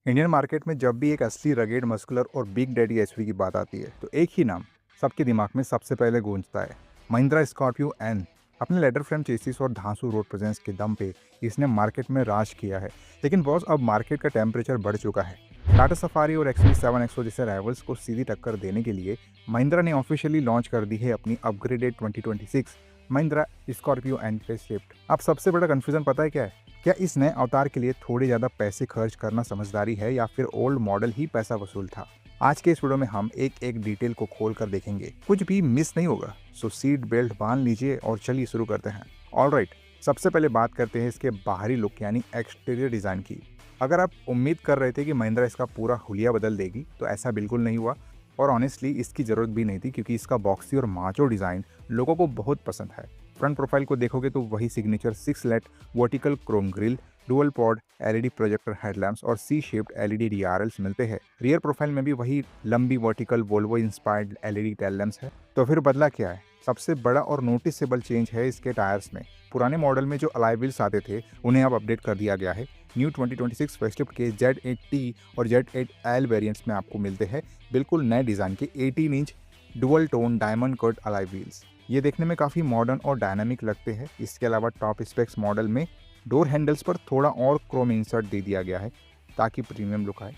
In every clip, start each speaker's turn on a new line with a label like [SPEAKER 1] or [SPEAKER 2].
[SPEAKER 1] Indian market में जब भी एक असली रगेड मस्कुलर और बिग डैडी एसयूवी की बात आती है तो एक ही नाम सबके दिमाग में सबसे पहले गूंजता है, महिंद्रा स्कॉर्पियो एन। अपने लेदर फ्रेम चेसिस और धांसू रोड प्रेजेंस के दम पे इसने मार्केट में राज किया है। लेकिन बॉस, अब मार्केट का टेम्परेचर बढ़ चुका है। टाटा सफारी और XV7 X जैसे राइवल्स को सीधी टक्कर देने के लिए महिंद्रा ने ऑफिशियली लॉन्च कर दी है अपनी upgraded 2026 Mahindra Scorpio N facelift. अब सबसे बड़ा कंफ्यूजन पता है क्या है? क्या इस नए अवतार के लिए थोड़े ज़्यादा पैसे खर्च करना समझदारी है या फिर ओल्ड मॉडल ही पैसा वसूल था? आज के इस वीडियो में हम एक एक डिटेल को खोल कर देखेंगे, कुछ भी मिस नहीं होगा। सो सीट बेल्ट बांध लीजिए और चलिए शुरू करते हैं। ऑलराइट, सबसे पहले बात करते हैं इसके बाहरी लुक यानी एक्सटीरियर डिज़ाइन की। अगर आप उम्मीद कर रहे थे कि महिंद्रा इसका पूरा हुलिया बदल देगी तो ऐसा बिल्कुल नहीं हुआ। और ऑनेस्टली इसकी ज़रूरत भी नहीं थी, क्योंकि इसका बॉक्सी और माचो डिज़ाइन लोगों को बहुत पसंद है। फ्रंट प्रोफाइल को देखोगे तो वही signature 6 slat vertical chrome grille, dual pod LED projector headlamps और सी शेप्ड एलईडी डीआरएल्स मिलते हैं। रियर प्रोफाइल में भी वही लंबी vertical Volvo inspired LED tail lamps है। तो फिर बदला क्या है? सबसे बड़ा और नोटिसेबल चेंज है इसके टायर्स में। पुराने मॉडल में जो अलॉय व्हील्स आते थे उन्हें अब अपडेट कर दिया गया है। न्यू 2026 फेसलिफ्ट के Z8T और Z8L वेरिएंट्स में आपको मिलते हैं बिल्कुल नए डिज़ाइन के 18 inch dual tone diamond cut alloy wheels. ये देखने में काफ़ी मॉडर्न और डायनामिक लगते हैं। इसके अलावा टॉप स्पेक्स मॉडल में डोर हैंडल्स पर थोड़ा और क्रोम इंसर्ट दे दिया गया है ताकि प्रीमियम लुक आए।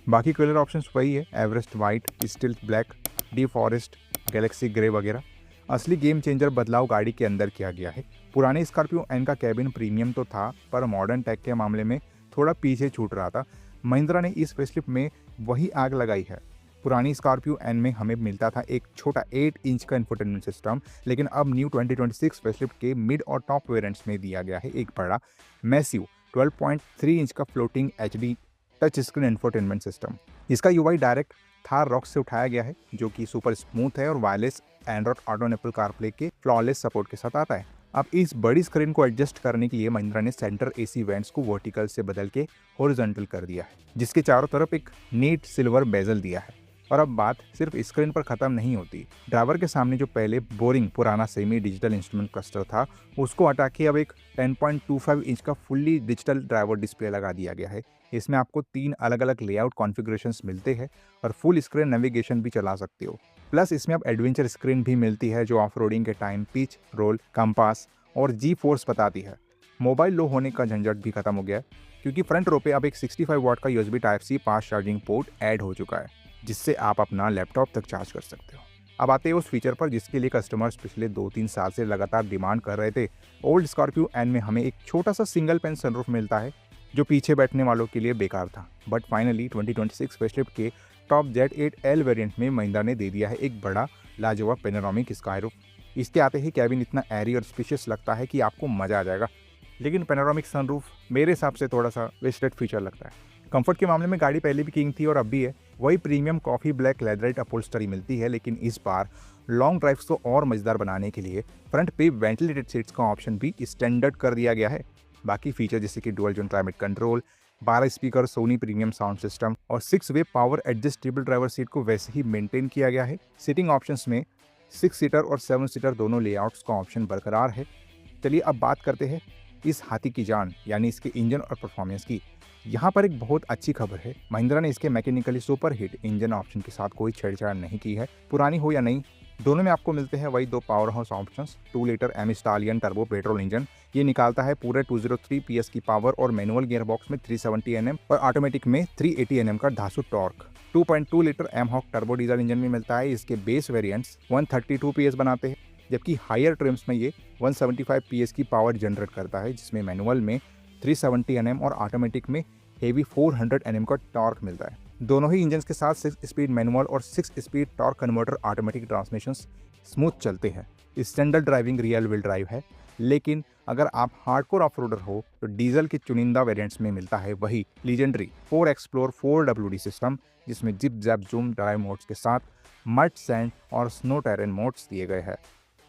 [SPEAKER 1] बाकी कलर ऑप्शंस वही है, Everest white, stealth black, D forest, Galaxy grey वगैरह। असली गेम चेंजर बदलाव गाड़ी के अंदर किया गया है। पुराने स्कॉर्पियो एन का कैबिन प्रीमियम तो था, पर मॉडर्न टेक के मामले में थोड़ा पीछे छूट रहा था। महिंद्रा ने इस फेसलिफ्ट में वही आग लगाई है। पुरानी स्कॉर्पियो एन में हमें मिलता था एक छोटा 8 इंच का इंफोटेनमेंट सिस्टम, लेकिन अब न्यू 2026 फेसलिफ्ट के मिड और टॉप वेरिएंट्स में दिया गया है एक बड़ा मैसिव 12.3 इंच का floating HD touch screen infotainment system. इसका यूआई डायरेक्ट थार रॉक से उठाया गया है, जो कि सुपर स्मूथ है और wireless Android auto Apple CarPlay के फ्लॉलेस सपोर्ट के साथ आता है। अब इस बड़ी स्क्रीन को एडजस्ट करने के लिए महिंद्रा ने सेंटर AC वेंट्स को वर्टिकल से बदल के हॉरिजॉन्टल कर दिया है, जिसके चारों तरफ एक नीट सिल्वर बेजल दिया है। और अब बात सिर्फ स्क्रीन पर खत्म नहीं होती। ड्राइवर के सामने जो पहले बोरिंग पुराना सेमी डिजिटल इंस्ट्रूमेंट क्लस्टर था, उसको हटा के अब एक 10.25 इंच का फुल्ली डिजिटल ड्राइवर डिस्प्ले लगा दिया गया है। इसमें आपको 3 अलग अलग लेआउट कॉन्फ़िगरेशंस मिलते हैं और फुल स्क्रीन नेविगेशन भी चला सकते हो। प्लस इसमें अब एडवेंचर स्क्रीन भी मिलती है, जो ऑफ रोडिंग के टाइम पिच, रोल, कंपास और जी फोर्स बताती है। मोबाइल लो होने का झंझट भी खत्म हो गया है, क्योंकि फ्रंट रो पे अब एक 65 वाट का USB Type-C fast charging port add हो चुका है, जिससे आप अपना लैपटॉप तक चार्ज कर सकते हो। अब आते हैं उस फीचर पर जिसके लिए कस्टमर्स पिछले 2-3 साल से लगातार डिमांड कर रहे थे। ओल्ड स्कॉर्पियो एन में हमें एक छोटा सा सिंगल पेन सनरूफ मिलता है, जो पीछे बैठने वालों के लिए बेकार था। बट फाइनली 2026 फेसलिफ्ट के टॉप Z8L वेरिएंट में महिंद्रा ने दे दिया है एक बड़ा लाजवाब पेनोरामिक स्काईरूफ। इसके आते ही कैबिन इतना एरी और स्पेशियस लगता है कि आपको मजा आ जाएगा। लेकिन पेनोरामिक सनरूफ मेरे हिसाब से थोड़ा सा वेस्टेड फीचर लगता है। कंफर्ट के मामले में गाड़ी पहले भी किंग थी और अब भी है। वही प्रीमियम कॉफ़ी ब्लैक लेदराइट अपहोल्स्टरी मिलती है, लेकिन इस बार लॉन्ग ड्राइव्स को और मज़ेदार बनाने के लिए फ्रंट पे वेंटिलेटेड सीट्स का ऑप्शन भी स्टैंडर्ड कर दिया गया है। बाकी फीचर जैसे कि dual zone climate control, 12 speaker, Sony premium sound system और 6 way power adjustable driver seat को वैसे ही मेंटेन किया गया है। सीटिंग ऑप्शंस में 6 सीटर और 7 सीटर दोनों लेआउट्स का ऑप्शन बरकरार है। चलिए अब बात करते हैं इस हाथी की जान यानी इसके इंजन और परफॉर्मेंस की। यहाँ पर एक बहुत अच्छी खबर है, महिंद्रा ने इसके mechanically super heat engine option के साथ कोई छेड़छाड़ नहीं की है। पुरानी हो या नई, दोनों में आपको मिलते हैं वही 2 power house options. 2 litre M stallion turbo petrol engine, ये निकालता है पूरे 203 PS की पावर और मैनुअल गियरबॉक्स में 370 Nm और ऑटोमेटिक में 380 Nm का धांसू torque. 2.2 litre M-HOK turbo diesel engine में मिलता है। इसके बेस वेरिएंट्स 132 PS बनाते हैं, जबकि हायर ट्रिम्स में ये 175 PS की पावर जनरेट करता है, जिसमें मैनुअल में 370 Nm और ऑटोमेटिक में हेवी 400 Nm का टॉर्क मिलता है। दोनों ही इंजन के साथ 6 स्पीड मैनुअल और 6 speed torque converter automatic transmissions smooth चलते हैं। Standard driving real wheel drive है, लेकिन अगर आप हार्डकोर ऑफ-रोडर हो तो डीजल के चुनिंदा वेरिएंट्स में मिलता है वही लीजेंडरी 4 एक्सप्लोर 4WD सिस्टम, जिसमें zip JAP zoom drive modes के साथ मड, सैंड और स्नो टेरेन मोड्स दिए गए हैं।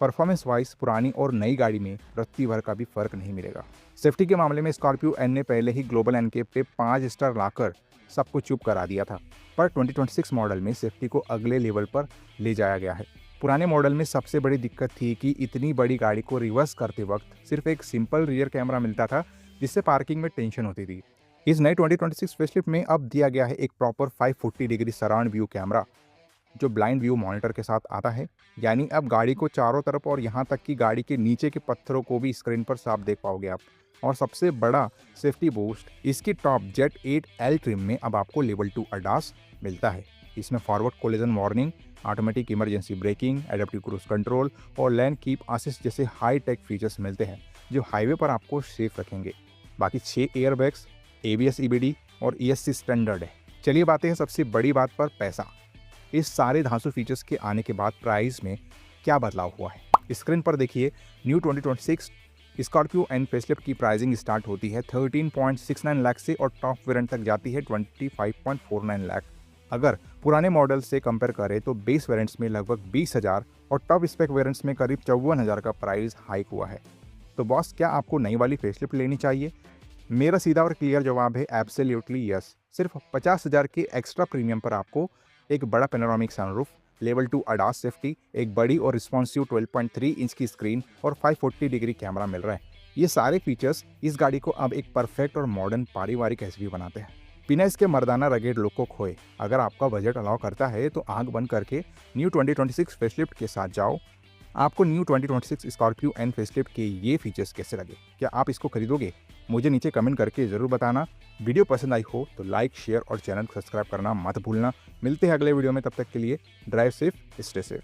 [SPEAKER 1] परफॉर्मेंस वाइज पुरानी और नई गाड़ी में रत्ती भर का भी फर्क नहीं मिलेगा। सेफ्टी के मामले में स्कॉर्पियो एन ने पहले ही ग्लोबल एनकेप पे 5 स्टार लाकर सबको चुप करा दिया था, पर 2026 मॉडल में सेफ्टी को अगले लेवल पर ले जाया गया है। पुराने मॉडल में सबसे बड़ी दिक्कत थी कि इतनी बड़ी गाड़ी को रिवर्स करते वक्त सिर्फ एक सिंपल रियर कैमरा मिलता था, जिससे पार्किंग में टेंशन होती थी। इस नए 2026 फेसलिफ्ट में अब दिया गया है एक proper 540 degree surround view camera जो ब्लाइंड व्यू मॉनिटर के साथ आता है। यानी अब गाड़ी को चारों तरफ और यहाँ तक कि गाड़ी के नीचे के पत्थरों को भी स्क्रीन पर साफ देख पाओगे आप। और सबसे बड़ा सेफ्टी बूस्ट, इसकी टॉप जेट 8L ट्रिम में अब आपको लेवल 2 ADAS मिलता है। इसमें forward collision warning, automatic emergency breaking, adaptive cruise control और लैन कीप असिस्ट जैसे हाई टेक फीचर्स मिलते हैं जो हाईवे पर आपको सेफ रखेंगे। बाकी 6 एयरबैग्स, ABS EBD और ESC स्टैंडर्ड है। चलिए बातें हैं सबसे बड़ी बात पर, पैसा। इस सारे धांसू फीचर्स के आने के बाद प्राइस में क्या बदलाव हुआ है स्क्रीन पर देखिए। न्यू 2026 स्कॉर्पियो एन फेसलिफ्ट की प्राइसिंग स्टार्ट होती है 13.69 लाख से और टॉप वेरिएंट तक जाती है 25.49 लाख। अगर पुराने मॉडल से कंपेयर करें तो बेस वेरिएंट्स में लगभग 20,000 और टॉप स्पेक वेरिएंट्स में करीब 54,000 का प्राइस हाइक हुआ है। तो बॉस, क्या आपको नई वाली फेसलिफ्ट लेनी चाहिए? मेरा सीधा और क्लियर जवाब है एब्सोल्युटली यस। सिर्फ 50,000 के एक्स्ट्रा प्रीमियम पर आपको एक बड़ा panoramic sunroof, level 2 ADAS safety, एक बड़ी और रिस्पॉन्सिव 12.3 इंच की स्क्रीन और 540 डिग्री कैमरा मिल रहा है। ये सारे फीचर्स इस गाड़ी को अब एक परफेक्ट और मॉडर्न पारिवारिक एसयूवी बनाते हैं, बिना इसके मर्दाना रगेड लुक को खोए। अगर आपका बजट अलाउ करता है तो आंख बंद करके न्यू 2026 फेसलिफ्ट के साथ जाओ। आपको न्यू 2026 स्कॉर्पियो एन फेसलिफ्ट के ये फीचर्स कैसे लगे? क्या आप इसको खरीदोगे? मुझे नीचे कमेंट करके ज़रूर बताना। वीडियो पसंद आई हो तो लाइक, शेयर और चैनल को सब्सक्राइब करना मत भूलना। मिलते हैं अगले वीडियो में, तब तक के लिए ड्राइव सेफ, स्टे सेफ।